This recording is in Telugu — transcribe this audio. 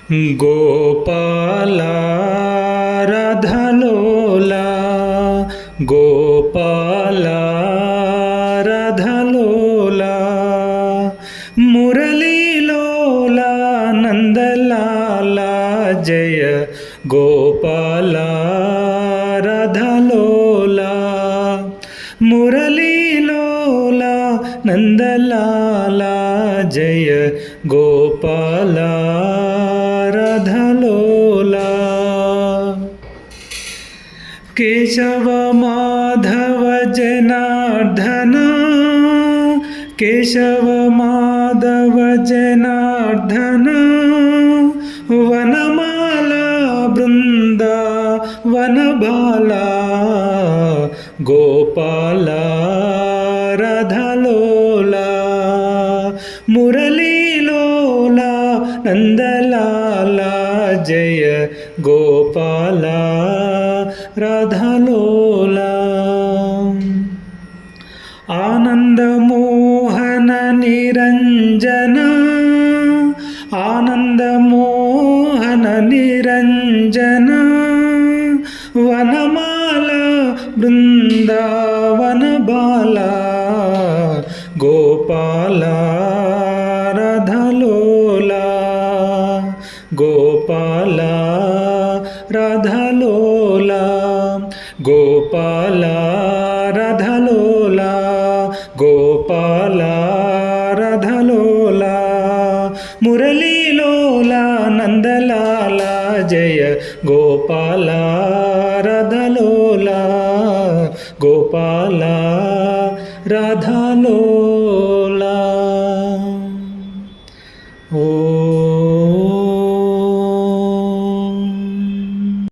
గోపాల రాధలోలా గోపాల రాధలోలా మురళీలోలా నందలాల జయ గోపాల రాధలోలా మురళీలోలా నందలాల జయ గోపాల రాధలోలా కేశవ మాధవ జనార్దన కేశవ మాధవ జనార్దన వనమాల బృంద వనబాల గోపాల రాధలోలా మురళీలోలా నందలాల జయ గోపాల రాధలోలా ఆనందమోహన నిరంజన ఆనందమోహన నిరంజన వనమాల బృందావన బాల గోపాల రాధలోలా గోపాల రాధలోలా గోపాల రాధలోలా గోపాల రాధలోలా మురళీలోలా నందలాల జయ గోపాల రాధలోలా గోపాల రాధలోలా ఓ